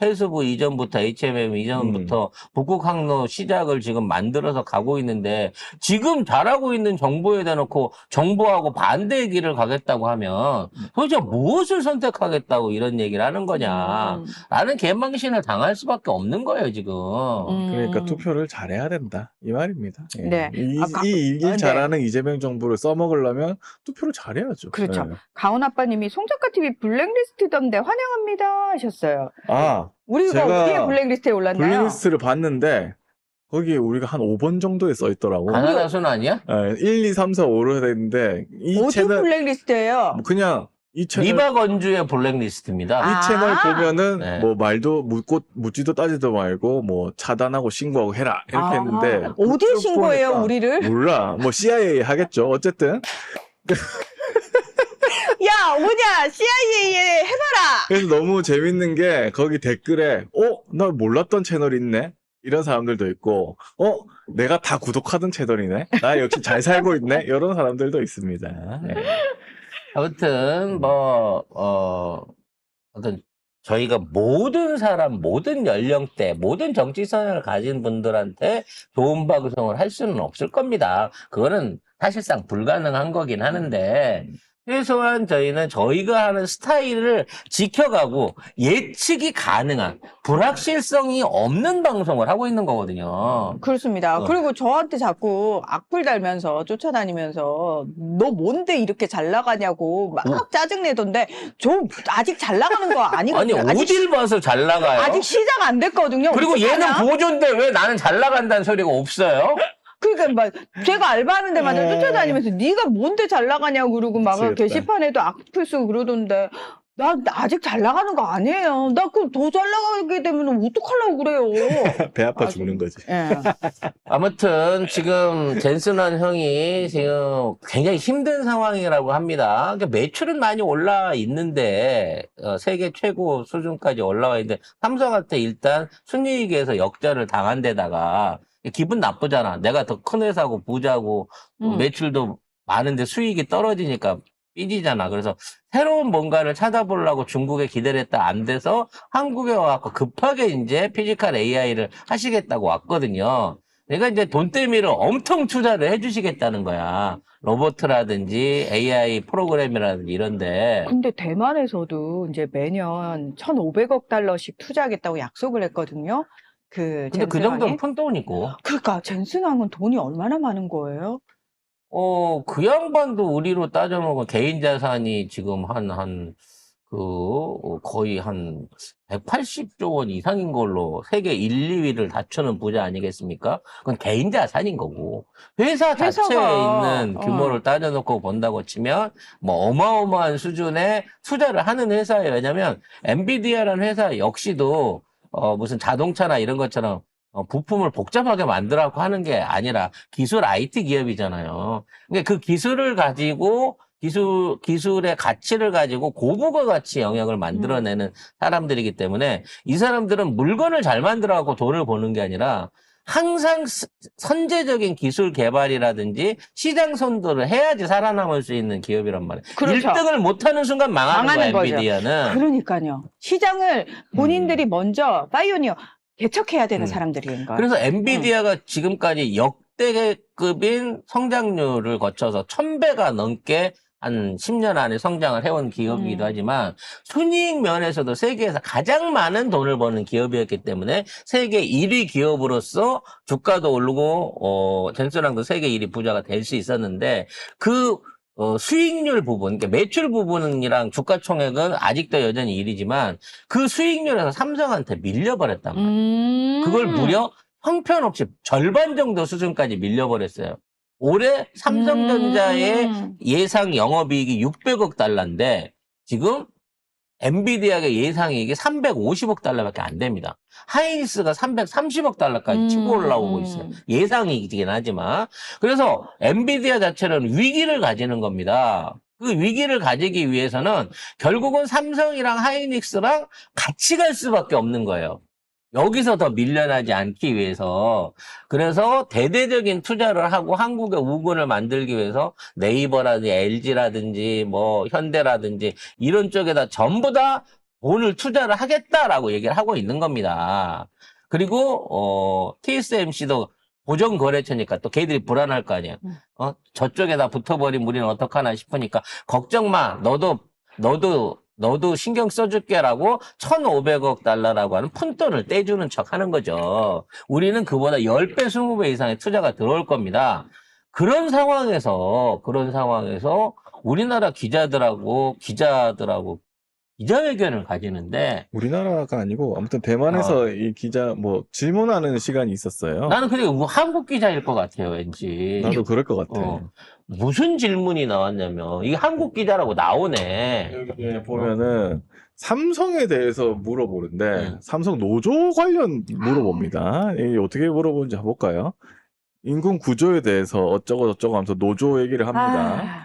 Speaker 1: 해수부 이전부터 HMM 이전부터 북극 항로 시작을 지금 만들어서 가고 있는데 지금 잘하고 있는 정부에 대놓고 정부하고 반대의 길을 가겠다고 하면 도대체 무엇을 선택하겠다고 이런 얘기를 하는 거냐. 라는 개망신을 당할 수밖에 없는 거예요, 지금.
Speaker 2: 그러니까 투표를 잘해야 된다. 이 말입니다. 예.
Speaker 3: 네.
Speaker 2: 일
Speaker 3: 네.
Speaker 2: 잘하는 이재명 정부를 써먹으려면 투표를 잘해야죠.
Speaker 3: 그렇죠.
Speaker 2: 예.
Speaker 3: 가온 아빠님이 송작가 TV 블랙리스트던데 환영합니다 하셨어요.
Speaker 2: 아,
Speaker 3: 우리가
Speaker 2: 제가
Speaker 3: 어디에 블랙리스트에 올랐나요?
Speaker 2: 블랙리스트를 봤는데 거기에 우리가 한 5번 정도에 써 있더라고.
Speaker 1: 가나다 순 아니야?
Speaker 2: 1, 2, 3, 4, 5로 되는데 이
Speaker 3: 어디
Speaker 2: 채널
Speaker 3: 블랙리스트예요?
Speaker 2: 뭐 그냥 이 채널
Speaker 1: 리바 건주의 블랙리스트입니다.
Speaker 3: 아.
Speaker 2: 이 채널 보면은
Speaker 1: 네.
Speaker 2: 뭐 말도 묻지도 따지도 말고 뭐 차단하고 신고하고 해라 이렇게 했는데
Speaker 3: 어디에
Speaker 2: 그쪽
Speaker 3: 신고해요,
Speaker 2: 보니까
Speaker 3: 우리를?
Speaker 2: 몰라. 뭐 CIA 하겠죠. 어쨌든
Speaker 3: 야, 뭐냐, CIA에 해봐라!
Speaker 2: 그래서 너무 재밌는 게 거기 댓글에 나 몰랐던 채널 있네. 이런 사람들도 있고 내가 다 구독하던 채널이네. 나 역시 잘 살고 있네. 이런 사람들도 있습니다. 네.
Speaker 1: 아무튼 어떤 저희가 모든 사람, 모든 연령대, 모든 정치 성향을 가진 분들한테 좋은 방송을 할 수는 없을 겁니다. 그거는 사실상 불가능한 거긴 하는데 최소한 저희는 저희가 하는 스타일을 지켜가고 예측이 가능한 불확실성이 없는 방송을 하고 있는 거거든요.
Speaker 3: 그렇습니다. 그리고 저한테 자꾸 악플 달면서 쫓아다니면서 너 뭔데 이렇게 잘 나가냐고 막 짜증내던데 저 아직 잘 나가는 거
Speaker 1: 아니
Speaker 3: 아니거든요.
Speaker 1: 어딜 봐서 잘 나가요?
Speaker 3: 아직 시작 안 됐거든요.
Speaker 1: 그리고 얘는
Speaker 3: 어떡하냐?
Speaker 1: 보조인데 왜 나는 잘 나간다는 소리가 없어요?
Speaker 3: 그러니까 막 제가 알바하는 데마다 쫓아다니면서 네가 뭔데 잘 나가냐고 그러고 막
Speaker 2: 미치겠다.
Speaker 3: 게시판에도 악플 쓰고 그러던데 나 아직 잘 나가는 거 아니에요. 나 그럼 더 잘 나가게 되면 어떡하려고 그래요.
Speaker 2: 배 아파
Speaker 3: 아,
Speaker 2: 죽는 거지.
Speaker 3: 예.
Speaker 1: 아무튼 지금 젠슨한 형이 지금 굉장히 힘든 상황이라고 합니다. 그러니까 매출은 많이 올라와 있는데 세계 최고 수준까지 올라와 있는데 삼성한테 일단 순이익에서 역전을 당한 데다가 기분 나쁘잖아. 내가 더 큰 회사고 부자고 매출도 많은데 수익이 떨어지니까 삐지잖아. 그래서 새로운 뭔가를 찾아보려고 중국에 기대를 했다 안 돼서 한국에 와서 급하게 이제 피지컬 AI를 하시겠다고 왔거든요. 내가 이제 돈대미를 엄청 투자를 해주시겠다는 거야. 로봇이라든지 AI 프로그램이라든지 이런데.
Speaker 3: 근데 대만에서도 이제 매년 1,500억 달러씩 투자하겠다고 약속을 했거든요. 그
Speaker 1: 근데 그
Speaker 3: 젠슨왕이.
Speaker 1: 정도는 푼돈이고.
Speaker 3: 그러니까 젠슨왕은 돈이 얼마나 많은 거예요?
Speaker 1: 그 양반도 우리로 따져먹으면 개인 자산이 지금 거의 한 180조 원 이상인 걸로 세계 1, 2위를 다투는 부자 아니겠습니까? 그건 개인 자산인 거고. 회사 자체에
Speaker 3: 회사가,
Speaker 1: 있는 규모를 따져놓고 본다고 치면 뭐 어마어마한 수준의 투자를 하는 회사예요. 왜냐면 엔비디아라는 회사 역시도 무슨 자동차나 이런 것처럼 부품을 복잡하게 만들라고 하는 게 아니라 기술 IT 기업이잖아요. 그러니까 그 기술을 가지고 기술의 가치를 가지고 고부가 가치 영역을 만들어내는 사람들이기 때문에 이 사람들은 물건을 잘 만들어갖고 돈을 버는 게 아니라 항상 선제적인 기술 개발이라든지 시장 선도를 해야지 살아남을 수 있는 기업이란 말이에요.
Speaker 3: 그렇죠.
Speaker 1: 1등을 못하는 순간 망하는 거야,
Speaker 3: 거죠.
Speaker 1: 엔비디아는.
Speaker 3: 그러니까요. 시장을 본인들이 먼저 파이오니어 개척해야 되는 사람들인 거예요.
Speaker 1: 그래서 엔비디아가 지금까지 역대급인 성장률을 거쳐서 1000배가 넘게 한 10년 안에 성장을 해온 기업이기도 하지만 순이익 면에서도 세계에서 가장 많은 돈을 버는 기업이었기 때문에 세계 1위 기업으로서 주가도 오르고 젠슨왕도 세계 1위 부자가 될 수 있었는데 그 수익률 부분, 그러니까 매출 부분이랑 주가 총액은 아직도 여전히 1위지만 그 수익률에서 삼성한테 밀려버렸단 말이에요. 그걸 무려 형편없이 절반 정도 수준까지 밀려버렸어요. 올해 삼성전자의 예상 영업이익이 600억 달러인데 지금 엔비디아의 예상이익이 350억 달러밖에 안 됩니다. 하이닉스가 330억 달러까지 치고 올라오고 있어요. 예상이긴 하지만. 그래서 엔비디아 자체는 위기를 가지는 겁니다. 그 위기를 가지기 위해서는 결국은 삼성이랑 하이닉스랑 같이 갈 수밖에 없는 거예요. 여기서 더 밀려나지 않기 위해서. 그래서 대대적인 투자를 하고 한국의 우군을 만들기 위해서 네이버라든지 LG라든지 뭐 현대라든지 이런 쪽에다 전부 다 돈을 투자를 하겠다라고 얘기를 하고 있는 겁니다. 그리고 TSMC도 고정거래처니까 또 걔들이 불안할 거 아니에요. 저쪽에다 붙어버린 우리는 어떡하나 싶으니까 걱정 마. 너도 신경 써줄게라고 1,500억 달러라고 하는 푼돈을 떼주는 척 하는 거죠. 우리는 그보다 10배, 20배 이상의 투자가 들어올 겁니다. 그런 상황에서 우리나라 기자들하고 기자회견을 가지는데
Speaker 2: 우리나라가 아니고 아무튼 대만에서 이 기자 뭐 질문하는 시간이 있었어요.
Speaker 1: 나는 그게 한국 기자일 것 같아요, 왠지.
Speaker 2: 나도 그럴 것 같아.
Speaker 1: 무슨 질문이 나왔냐면 이게 한국 기자라고 나오네.
Speaker 2: 여기 보면은 삼성에 대해서 물어보는데 삼성 노조 관련 물어봅니다. 이게 어떻게 물어보는지 한번 볼까요? 인군 구조에 대해서 어쩌고 저쩌고 하면서 노조 얘기를 합니다.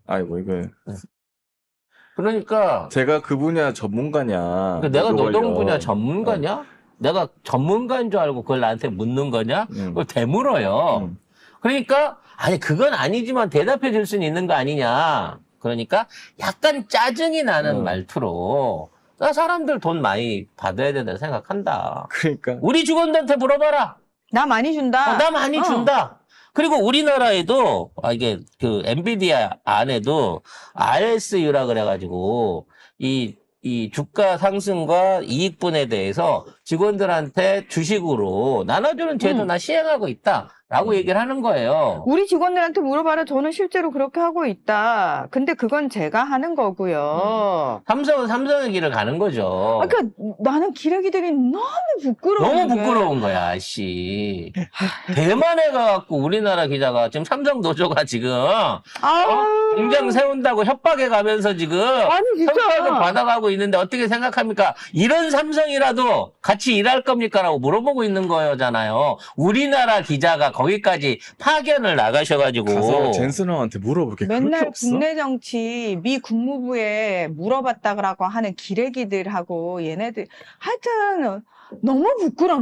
Speaker 2: 아이고 이거
Speaker 1: 그러니까
Speaker 2: 제가 그 분야 전문가냐?
Speaker 1: 내가
Speaker 2: 노조
Speaker 1: 노동
Speaker 2: 관련.
Speaker 1: 분야 전문가냐? 내가 전문가인 줄 알고 그걸 나한테 묻는 거냐? 그걸 되물어요. 그러니까 아니 그건 아니지만 대답해 줄 수는 있는 거 아니냐? 그러니까 약간 짜증이 나는 말투로 나 사람들 돈 많이 받아야 된다 생각한다.
Speaker 2: 그러니까
Speaker 1: 우리 직원들한테 물어봐라.
Speaker 3: 나 많이 준다.
Speaker 1: 나 많이 준다. 그리고 우리나라에도 이게 그 엔비디아 안에도 RSU라 그래가지고 이 주가 상승과 이익분에 대해서 직원들한테 주식으로 나눠주는 제도 나 시행하고 있다라고 얘기를 하는 거예요.
Speaker 3: 우리 직원들한테 물어봐라. 저는 실제로 그렇게 하고 있다. 근데 그건 제가 하는 거고요.
Speaker 1: 삼성은 삼성의 길을 가는 거죠.
Speaker 3: 그러니까 나는 기레기들이 너무 부끄러운
Speaker 1: 너무
Speaker 3: 게.
Speaker 1: 부끄러운 거야, 씨. 대만에 가갖고 우리나라 기자가 지금 삼성 노조가 지금 공장 세운다고 협박해 가면서 지금
Speaker 3: 아니 진짜.
Speaker 1: 협박을 받아가고 있는데 어떻게 생각합니까? 이런 삼성이라도 같이 일할 겁니까? 라고 물어보고 있는 거잖아요. 우리나라 기자가 거기까지 파견을 나가셔가지고
Speaker 2: 가서 젠슨왕한테 물어볼 게 그렇게
Speaker 3: 맨날
Speaker 2: 없어.
Speaker 3: 국내 정치 미 국무부에 물어봤다고 하는 기레기들하고 얘네들 하여튼 너무 부끄러워.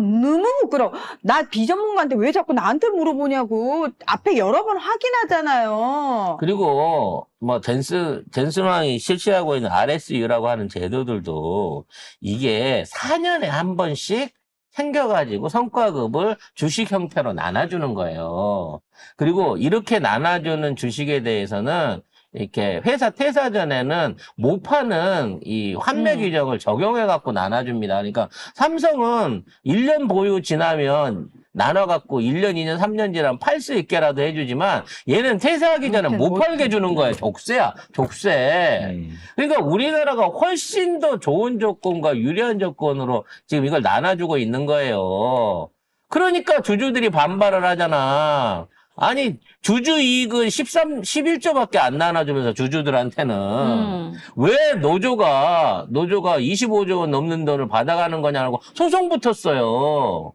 Speaker 3: 나 비전문가인데 왜 자꾸 나한테 물어보냐고. 앞에 여러 번 확인하잖아요.
Speaker 1: 그리고 뭐 젠슨왕이 실시하고 있는 RSU라고 하는 제도들도 이게 4년에 한 번씩 챙겨가지고 성과급을 주식 형태로 나눠주는 거예요. 그리고 이렇게 나눠주는 주식에 대해서는 이렇게 회사 퇴사 전에는 못 파는 이 환매 규정을 적용해 갖고 나눠줍니다. 그러니까 삼성은 1년 보유 지나면 나눠갖고 1년, 2년, 3년 지나면 팔 수 있게라도 해주지만 얘는 퇴사하기 전에 못 팔게 주는 거예요. 족쇄야, 족쇄. 그러니까 우리나라가 훨씬 더 좋은 조건과 유리한 조건으로 지금 이걸 나눠주고 있는 거예요. 그러니까 주주들이 반발을 하잖아. 아니, 주주 이익은 11조밖에 안 나눠주면서 주주들한테는 왜 노조가 25조 원 넘는 돈을 받아가는 거냐고 소송 붙었어요.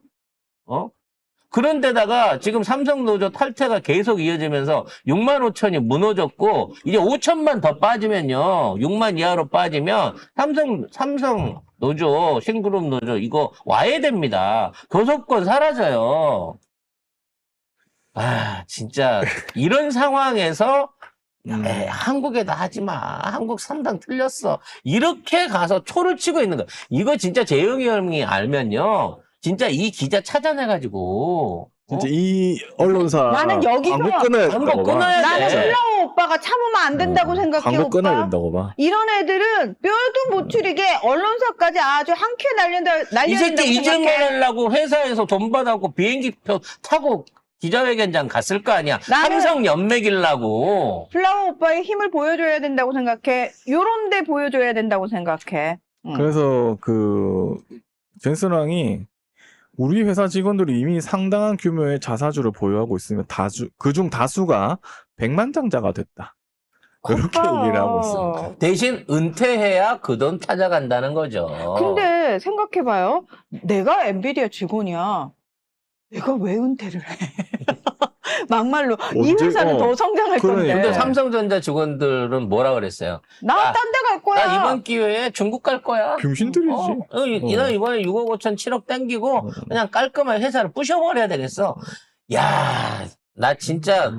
Speaker 1: 그런데다가 지금 삼성 노조 탈퇴가 계속 이어지면서 6만 5천이 무너졌고 이제 5천만 더 빠지면요. 6만 이하로 빠지면 삼성 노조, 신그룹 노조 이거 와야 됩니다. 교섭권 사라져요. 아, 진짜 이런 상황에서 한국에다 하지 마. 한국 상당 틀렸어. 이렇게 가서 초를 치고 있는 거야. 이거 진짜 재영이 형이 알면요. 진짜 이 기자 찾아내가지고.
Speaker 2: 진짜 이 언론사
Speaker 3: 나는 여기서
Speaker 1: 광고 끊어야 돼.
Speaker 3: 나는 플라워 오빠가 참으면 안 된다고 생각해,
Speaker 2: 광고 끊어야
Speaker 3: 오빠.
Speaker 2: 된다고 봐.
Speaker 3: 이런 애들은 뼈도 못 추리게 언론사까지 아주 한 큐에 날려야
Speaker 1: 이 새끼
Speaker 3: 된다고
Speaker 1: 이질만
Speaker 3: 생각해.
Speaker 1: 하려고 회사에서 돈 받았고 비행기표 타고 기자회견장 갔을 거 아니야.
Speaker 3: 나는
Speaker 1: 삼성 연맥이려고.
Speaker 3: 플라워 오빠의 힘을 보여줘야 된다고 생각해. 요런 데 보여줘야 된다고 생각해.
Speaker 2: 그래서 젠슨왕이 우리 회사 직원들이 이미 상당한 규모의 자사주를 보유하고 있으면 그중 다수가 백만장자가 됐다. 이렇게
Speaker 3: 오빠.
Speaker 2: 얘기를 하고 있습니다.
Speaker 1: 대신 은퇴해야 그 돈 찾아간다는 거죠.
Speaker 3: 근데 생각해봐요. 내가 엔비디아 직원이야. 내가 왜 은퇴를 해? 막말로 이
Speaker 2: 언제-
Speaker 3: 회사는 더 성장할
Speaker 2: 그러니까.
Speaker 3: 건데.
Speaker 1: 근데 삼성전자 직원들은 뭐라 그랬어요?
Speaker 3: 나 딴 데 갈 거야.
Speaker 1: 나 이번 기회에 중국 갈 거야.
Speaker 2: 병신들이지.
Speaker 1: 나 이번에 6억 5천 7억 땡기고 그냥 깔끔하게 회사를 부셔버려야 되겠어. 야, 나 진짜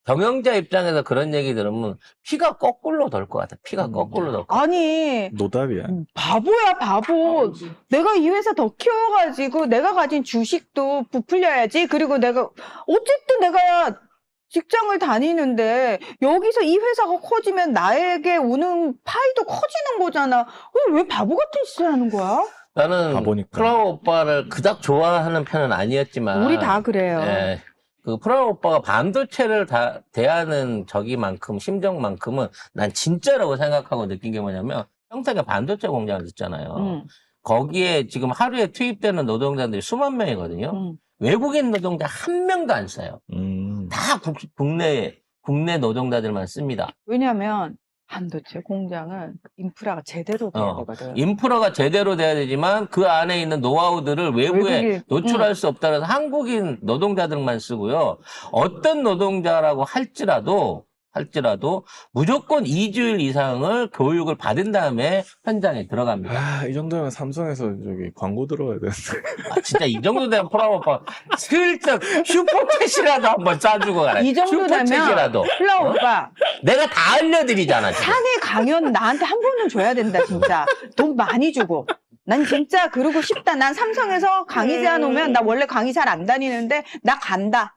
Speaker 1: 경영자 입장에서 그런 얘기 들으면 피가 거꾸로 돌 것 같아. 피가 거꾸로 돌 것 같아.
Speaker 3: 아니
Speaker 2: 노답이야.
Speaker 3: 바보야 바보. 내가 이 회사 더 키워가지고 내가 가진 주식도 부풀려야지. 그리고 내가 어쨌든 내가 직장을 다니는데 여기서 이 회사가 커지면 나에게 오는 파이도 커지는 거잖아. 왜 바보 같은 짓을 하는 거야?
Speaker 1: 나는
Speaker 2: 바보니까.
Speaker 1: 프라우 오빠를 그닥 좋아하는 편은 아니었지만
Speaker 3: 우리 다 그래요.
Speaker 1: 예, 그 프라우 오빠가 반도체를 다 대하는 저기만큼 심정만큼은 난 진짜라고 생각하고 느낀 게 뭐냐면 평택에 반도체 공장을 짓잖아요. 거기에 지금 하루에 투입되는 노동자들이 수만 명이거든요. 외국인 노동자 한 명도 안 써요. 다 국내 노동자들만 씁니다.
Speaker 3: 왜냐하면 반도체 공장은 인프라가 제대로 돼야 되거든.
Speaker 1: 인프라가 제대로 돼야 되지만 그 안에 있는 노하우들을 외부에
Speaker 3: 외국인,
Speaker 1: 노출할 수 없다 그래서 한국인 노동자들만 쓰고요. 어떤 노동자라고 할지라도 무조건 2주일 이상을 교육을 받은 다음에 현장에 들어갑니다.
Speaker 2: 이 정도면 삼성에서 광고 들어야 되는데.
Speaker 1: 진짜 이 정도 되면 프라우 오빠 슬쩍 슈퍼챗이라도 한번 싸주고 가라.
Speaker 3: 이 정도 되면
Speaker 1: 슈퍼챗이라도.
Speaker 3: 플라워 오빠
Speaker 1: 내가 다 알려드리잖아. 지금.
Speaker 3: 사내 강연 나한테 한 번은 줘야 된다 진짜. 돈 많이 주고. 난 진짜 그러고 싶다. 난 삼성에서 강의자 놓으면 나 원래 강의 잘 안 다니는데 나 간다.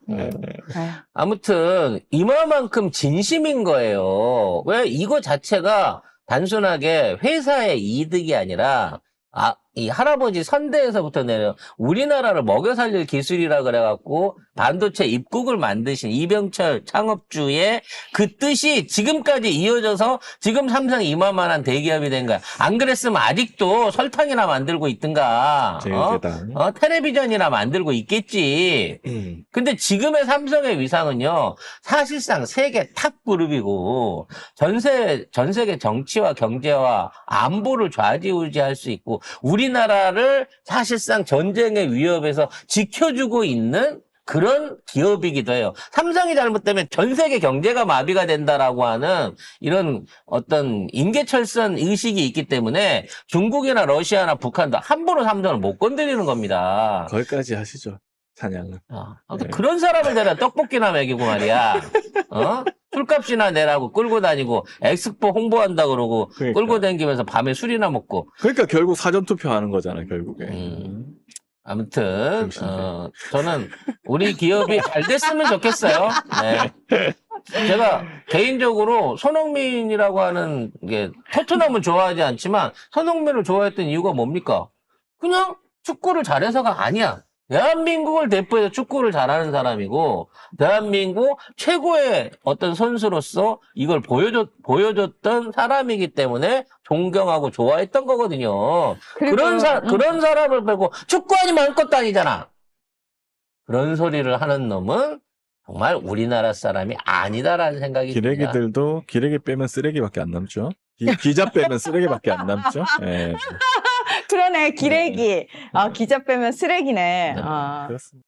Speaker 1: 아무튼 이만큼 진심인 거예요. 왜 이거 자체가 단순하게 회사의 이득이 아니라 이 할아버지 선대에서부터 내려 우리나라를 먹여 살릴 기술이라 그래갖고 반도체 입국을 만드신 이병철 창업주의 그 뜻이 지금까지 이어져서 지금 삼성이 이만한 대기업이 된 거야. 안 그랬으면 아직도 설탕이나 만들고 있든가, 텔레비전이나 만들고 있겠지. 근데 지금의 삼성의 위상은요, 사실상 세계 탑 그룹이고 전 세계 정치와 경제와 안보를 좌지우지할 수 있고 우리나라를 사실상 전쟁의 위협에서 지켜주고 있는 그런 기업이기도 해요. 삼성이 잘못되면 전 세계 경제가 마비가 된다라고 하는 이런 어떤 인계철선 의식이 있기 때문에 중국이나 러시아나 북한도 함부로 삼성을 못 건드리는 겁니다.
Speaker 2: 거기까지 하시죠. 사냥은.
Speaker 1: 아무튼 그런 사람을 내가 떡볶이나 먹이고 말이야. 술값이나 내라고 끌고 다니고 엑스포 홍보한다 그러고 끌고 다니면서 밤에 술이나 먹고.
Speaker 2: 그러니까 결국 사전투표 하는 거잖아, 결국에.
Speaker 1: 아무튼
Speaker 2: 정신이.
Speaker 1: 저는 우리 기업이 잘 됐으면 좋겠어요. 네. 제가 개인적으로 손흥민이라고 하는 게 토트넘을 좋아하지 않지만 손흥민을 좋아했던 이유가 뭡니까? 그냥 축구를 잘해서가 아니야. 대한민국을 대표해서 축구를 잘하는 사람이고, 대한민국 최고의 어떤 선수로서 이걸 보여줬던 사람이기 때문에 존경하고 좋아했던 거거든요.
Speaker 3: 그리고,
Speaker 1: 그런 사람을 빼고 축구 아니면 아무것도 아니잖아. 그런 소리를 하는 놈은 정말 우리나라 사람이 아니다라는 생각이 듭니다.
Speaker 2: 기레기들도 기레기 빼면 쓰레기밖에 안 남죠. 기자 빼면 쓰레기밖에 안 남죠. 예.
Speaker 3: 그러네, 기레기. 기자 빼면 쓰레기네.
Speaker 1: 네.
Speaker 3: 아.
Speaker 2: 그렇습니다.